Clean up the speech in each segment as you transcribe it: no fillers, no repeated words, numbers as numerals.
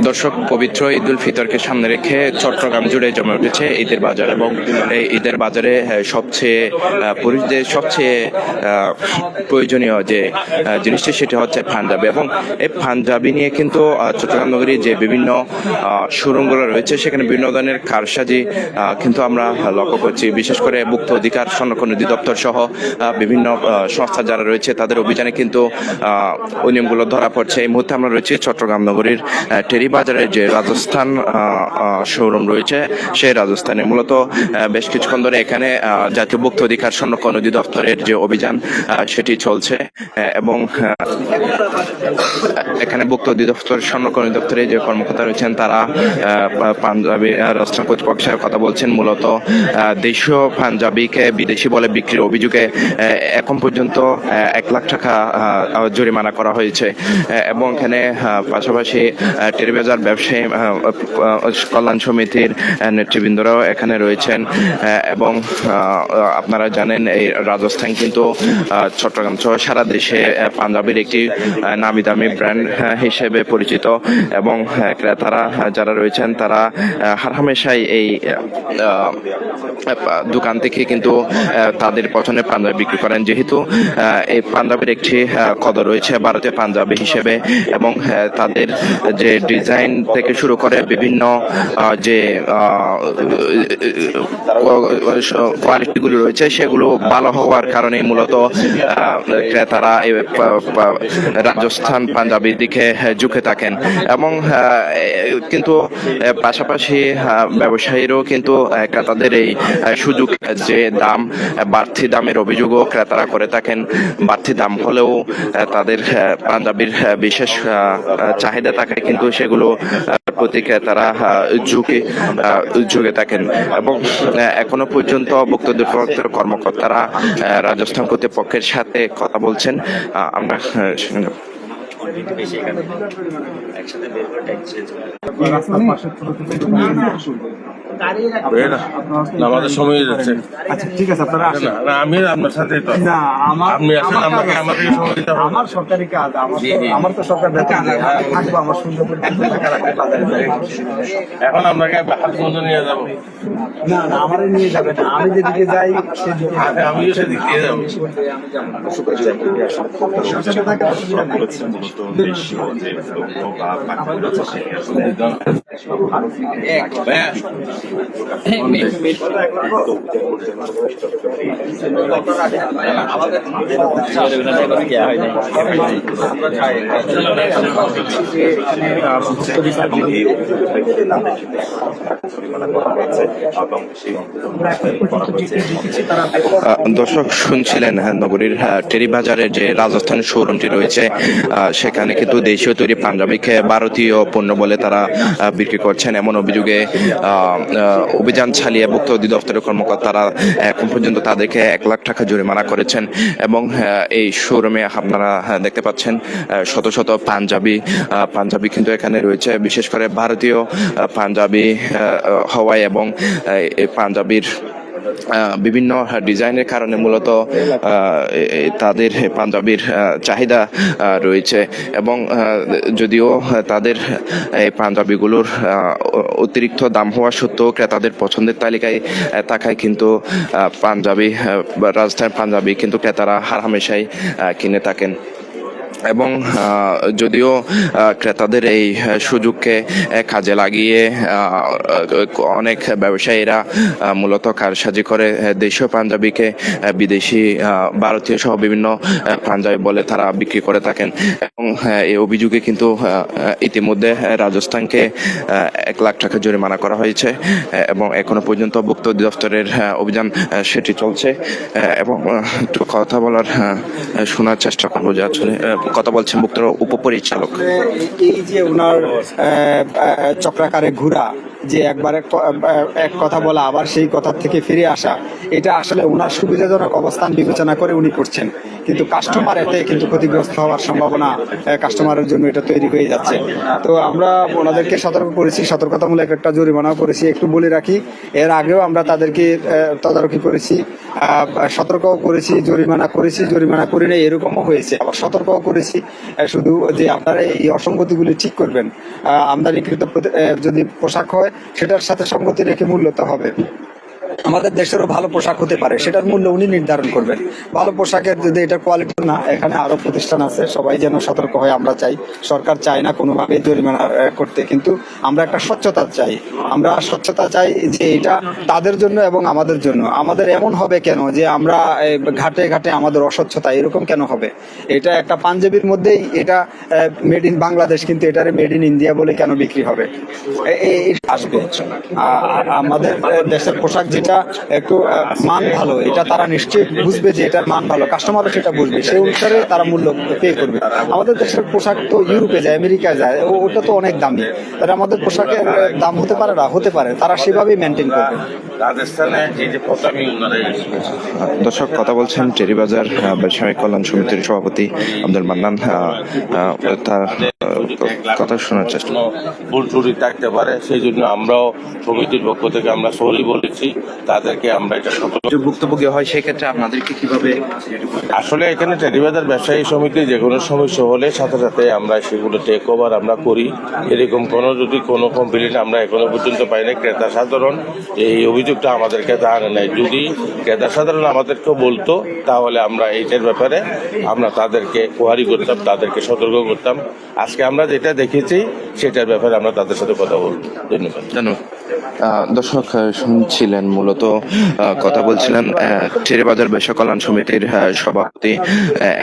দর্শক, পবিত্র ঈদ উল ফিতরকে সামনে রেখে চট্টগ্রাম জুড়ে জমে উঠেছে ঈদের বাজার। এবং এই ঈদের বাজারে সবচেয়ে পুরুষদের সবচেয়ে প্রয়োজনীয় যে জিনিসটি সেটা হচ্ছে পাঞ্জাবি। এবং এই পাঞ্জাবি নিয়ে কিন্তু চট্টগ্রাম নগরীর যে বিভিন্ন শোরুমগুলো রয়েছে সেখানে বিভিন্ন ধরনের কারসাজি কিন্তু আমরা লক্ষ্য করছি। বিশেষ করে ভুক্ত অধিকার সংরক্ষণ অধিদপ্তর সহ বিভিন্ন সংস্থা যারা রয়েছে তাদের অভিযানে কিন্তু ওই নিয়মগুলো ধরা পড়ছে। এই মুহূর্তে আমরা রয়েছে চট্টগ্রাম নগরীর টেরি বাজারের যে রাজস্থান শোরুম রয়েছে সেই রাজস্থানে। মূলত বেশ কিছুক্ষণ ধরে এখানে জাতীয় ভুক্ত অধিকার সংরক্ষণ অধিদপ্তরের যে অভিযান সেটি চলছে। এবং এখানে ভুক্ত অধিদপ্তর সংরক্ষণ অধিদপ্তরের যে কর্মকর্তা রয়েছেন তারা পাঞ্জাবি রাষ্ট্র কর্তৃপক্ষের কথা বলছেন। মূলত দেশীয় পাঞ্জাবিকে বিদেশি বলে বিক্রির অভিযোগে এখন পর্যন্ত 1 লাখ টাকা জরিমানা করা হয়েছে। এবং এখানে পাশাপাশি টেরিবাজার ব্যবসায়ী কল্যাণ সমিতির নেতৃবৃন্দরাও এখানে রয়েছেন। এবং আপনারা জানেন এই রাজস্থান কিন্তু চট্টগ্রাম সহ সারা দেশে পাঞ্জাবির একটি নামি দামি ব্র্যান্ড হিসেবে পরিচিত। এবং ক্রেতারা যারা রয়েছেন তারা হামেশাই এই দোকান থেকে কিন্তু তাদের পছন্দের পাঞ্জাবি বিক্রি করেন, যেহেতু এই পাঞ্জাবির একটি কদর রয়েছে ভারতীয় পাঞ্জাবি হিসেবে। এবং তাদের যে ডিজাইন থেকে শুরু করে বিভিন্ন যে কোয়ালিটিগুলো রয়েছে সেগুলো ভালো হওয়ার কারণে মূলত ক্রেতারা রাজস্থান পাঞ্জাবির দিকে ঝুঁকে থাকেন। এবং কিন্তু পাশাপাশি ব্যবসায়ীরাও কিন্তু ক্রেতাদের এই সুযোগ যে দাম বাড়তি দামের অভিযোগও ক্রেতারা করে থাকেন। বাড়তি দাম হলেও তাদের পাঞ্জাবির বিশেষ চাহিদা থাকে, কিন্তু সেগুলো প্রতি ক্রেতারা ঝুঁকে থাকেন। এবং এখনো পর্যন্ত ভুক্ত অধিদপ্তরের কর্মকর্তারা রাজস্থান কর্তৃপক্ষের সাথে কথা বলছেন। আমরা আমাদের সময় যাচ্ছে। আচ্ছা ঠিক আছে, আপনারা আসেন। না, আমি আপনার সাথে না, আপনি আসেন, আমাকে সময় দিতে হবে। আমার সরকারি কাজ, আমার তো সরকার বেতন দেয়, আমি থাকবো আমার সুন্দর করে টাকা রাখতে বাজারে। এখন আপনাকে হাত পর্যন্ত নিয়ে যাবো। না না, আমারে নিয়ে যাবে না, আমি যেদিকে যাই সেদিকে আমিও সেদিক দিয়ে যাবো। দর্শক শুনছিলেন নগরীর টেরি বাজারের যে রাজস্থান শোরুমটি রয়েছে সেখানে কিন্তু দেশীয় তৈরি পাঞ্জাবিকে ভারতীয় পণ্য বলে তারা বিক্রি করছেন। এমন অভিযোগে অভিযান চালিয়ে ভুক্ত অধিদপ্তরের কর্মকর্তারা এখন পর্যন্ত তাদেরকে 1 লাখ টাকা জরিমানা করেছেন। এবং এই শোরুমে আপনারা দেখতে পাচ্ছেন শত শত পাঞ্জাবি কিন্তু এখানে রয়েছে, বিশেষ করে ভারতীয় পাঞ্জাবি হওয়ায়। এবং এই পাঞ্জাবির বিভিন্ন ডিজাইনের কারণে মূলত তাদের পাঞ্জাবির চাহিদা রয়েছে। এবং যদিও তাদের এই পাঞ্জাবিগুলোর অতিরিক্ত দাম হওয়া সত্ত্বেও ক্রেতাদের পছন্দের তালিকায় থাকায় কিন্তু রাজস্থান পাঞ্জাবি কিন্তু ক্রেতারা হামেশাই কিনে থাকেন। এবং যদিও ক্রেতাদের এই সুযোগকে কাজে লাগিয়ে অনেক ব্যবসায়ীরা মূলত কারসাজি করে দেশীয় পাঞ্জাবিকে বিদেশি ভারতীয় সহ বিভিন্ন পাঞ্জাবি বলে তারা বিক্রি করে থাকেন। এবং এই অভিযোগে কিন্তু ইতিমধ্যে রাজস্থানকে 1 লাখ টাকা জরিমানা করা হয়েছে। এবং এখনো পর্যন্ত ভুক্ত অধিদপ্তরের অভিযান সেটি চলছে। এবং একটু কথা বলার শোনার চেষ্টা করবো যে আসলে কথা বলছেন ভুক্ত উপপরিচালক। এই যে ওনার চক্রাকারে ঘোরা, যে একবার এক কথা বলা আবার সেই কথা থেকে ফিরে আসা, এটা আসলে ওনার সুবিধাজনক অবস্থান বিবেচনা করে উনি করছেন। কিন্তু কাস্টমার এতে কিন্তু ক্ষতিগ্রস্ত হওয়ার সম্ভাবনা কাস্টমারের জন্য এটা তৈরি হয়ে যাচ্ছে। তো আমরা ওনাদেরকে সতর্ক করেছি, সতর্কতামূলক একটা জরিমানা করেছি। একটু বলে রাখি, এর আগেও আমরা তাদেরকে তদারকি করেছি, সতর্কও করেছি, জরিমানা করি না এরকমও হয়েছে, আবার সতর্কও করেছি শুধু যে আপনারা এই অসঙ্গতিগুলি ঠিক করবেন। আমদানিকৃত যদি পোশাক হয় সেটার সাথে সঙ্গতি রেখে মূল্যটা হবে। আমাদের দেশেরও ভালো পোশাক হতে পারে, সেটার মূল্য উনি নির্ধারণ করবেন। ভালো পোশাকের যদি এটার কোয়ালিটি না, এখানে আরো প্রতিষ্ঠান আছে, সবাই যেন সতর্ক হয়। আমরা চাই, সরকার চায় না কোনোভাবে জরিমানা করতে, কিন্তু আমরা একটা স্বচ্ছতা চাই। আমরা স্বচ্ছতা চাই যে এটা তাদের জন্য এবং আমাদের জন্য। আমাদের এমন হবে কেন যে আমরা ঘাটে ঘাটে আমাদের অস্বচ্ছতা এরকম কেন হবে? এটা একটা পাঞ্জাবির মধ্যেই এটা মেড ইন বাংলাদেশ, কিন্তু এটারে মেড ইন ইন্ডিয়া বলে কেন বিক্রি হবে? আসবে আমাদের দেশের পোশাক যেটা একটু মান ভালো, এটা তারা নিশ্চয়ই বুঝবে যে এটার মান ভালো, কাস্টমারও সেটা বুঝবে, সেই অনুসারে তারা মূল্য পে করবে। আমাদের দেশের পোশাক তো ইউরোপে যায়, আমেরিকায় যায়, ওটা তো অনেক দামি। তারা আমাদের পোশাকের দাম হতে পারে না, হতে পারে, তারা সেভাবেই মেনটেন করবে। রাজস্থানে এই যে পোশাকি দর্শক, কথা বলছেন টেরিবাজার ব্যবসায়িক কল্যাণ সমিতির সভাপতি আব্দুল মান্নান। তার কথা শোনার চেষ্টা। ভুল ত্রুটি থাকতে পারে, সেই জন্য আমরাও সমিতির পক্ষ থেকে আমরা সরি বলেছি তাদেরকে। আমরা এটা ভুক্তভোগী হয় সেক্ষেত্রে আপনাদেরকে কিভাবে? আসলে এখানে টেরিবাজার ব্যবসায়ী সমিতি যে কোনো সমস্যা হলে সাথে সাথে আমরা সেগুলো টেক ওভার আমরা করি। এরকম যদি কোনো কমপ্লেন আমরা এখনো পর্যন্ত পাই না। ক্রেতা সাধারণ এই অভিযোগটা আমাদের কাছে আনে নাই। যদি ক্রেতা সাধারণ আমাদেরকে বলতো তাহলে আমরা এইটার ব্যাপারে আমরা তাদেরকে কোয়ারি করতাম, তাদেরকে সতর্ক করতাম। আজকে আমরা যেটা দেখেছি সেটার ব্যাপারে আমরা তাদের সাথে কথা বলবো। ধন্যবাদ। দর্শক, শুনছিলেন মূলত কথা বলছিলেন টেরিবাজার ব্যবসা কল্যাণ সমিতির সভাপতি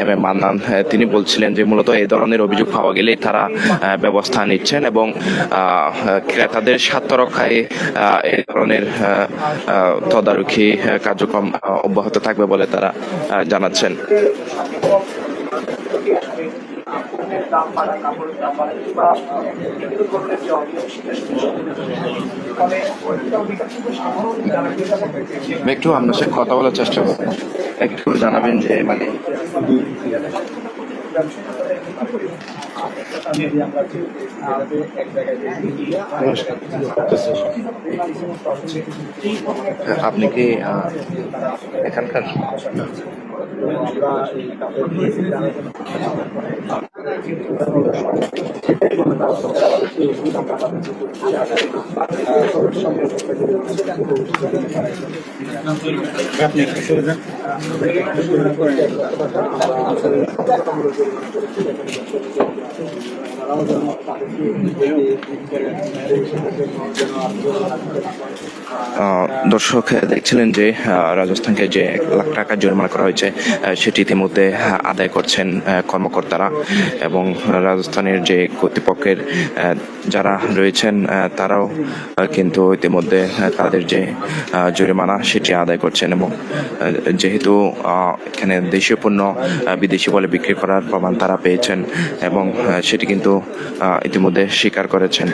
এম এ মান্নান। তিনি বলছিলেন যে মূলত এই ধরনের অভিযোগ পাওয়া গেলে তারা ব্যবস্থা নিচ্ছেন এবং ক্রেতাদের স্বার্থ রক্ষায় এই ধরনের তদারকি কার্যক্রম অব্যাহত থাকবে বলে তারা জানাচ্ছেন। একটু আপনার সাথে কথা বলার চেষ্টা করবেন, একটু জানাবেন যে মানে আপনি কি এখানকার? দর্শক, দেখছিলেন যে রাজস্থানকে যে 1 লাখ টাকা জরিমানা করা হয়েছে সেটি ইতিমধ্যে আদায় করছেন কর্মকর্তারা এবং রাজস্থানের যে কর্তৃপক্ষের যারা রয়েছেন তারাও কিন্তু ইতিমধ্যে তাদের যে জরিমানা সেটি আদায় করছেন এবং যেহেতু এখানে দেশীয় পণ্য বিদেশি বলে বিক্রি করার প্রমাণ তারা পেয়েছেন এবং সেটি কিন্তু ইতিমধ্যে স্বীকার করেছেন।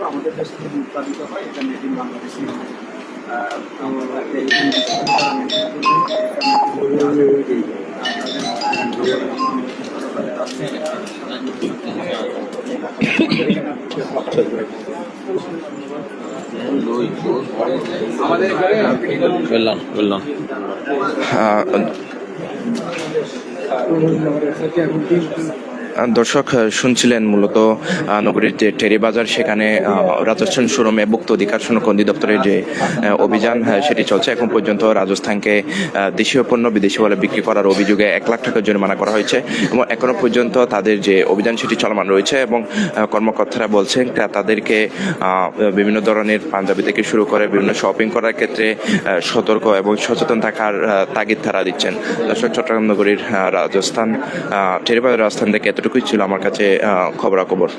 আমাদের দেশ থেকে উৎপাদিত হয়, এটা মেড ইন বাংলাদেশ। বললাম দর্শক, শুনছিলেন মূলত নগরীর যে টেরিবাজার সেখানে রাজস্থান শোরুমে ভুক্ত অধিকার সংরক্ষণ অধিদপ্তরের যে অভিযান সেটি চলছে। এখন পর্যন্ত রাজস্থানকে দেশীয় পণ্য বিদেশি বলে বিক্রি করার অভিযোগে 1 লাখ টাকা জরিমানা করা হয়েছে এবং এখনো পর্যন্ত তাদের যে অভিযান সেটি চলমান রয়েছে এবং কর্মকর্তারা বলছেন তাদেরকে বিভিন্ন ধরনের পাঞ্জাবি থেকে শুরু করে বিভিন্ন শপিং করার ক্ষেত্রে সতর্ক এবং সচেতন থাকার তাগিদ তারা দিচ্ছেন। দর্শক, চট্টগ্রাম নগরীর রাজস্থান টেরিবাজার রাজস্থান থেকে এতটুকুই ছিল আমার কাছে খবরাখবর।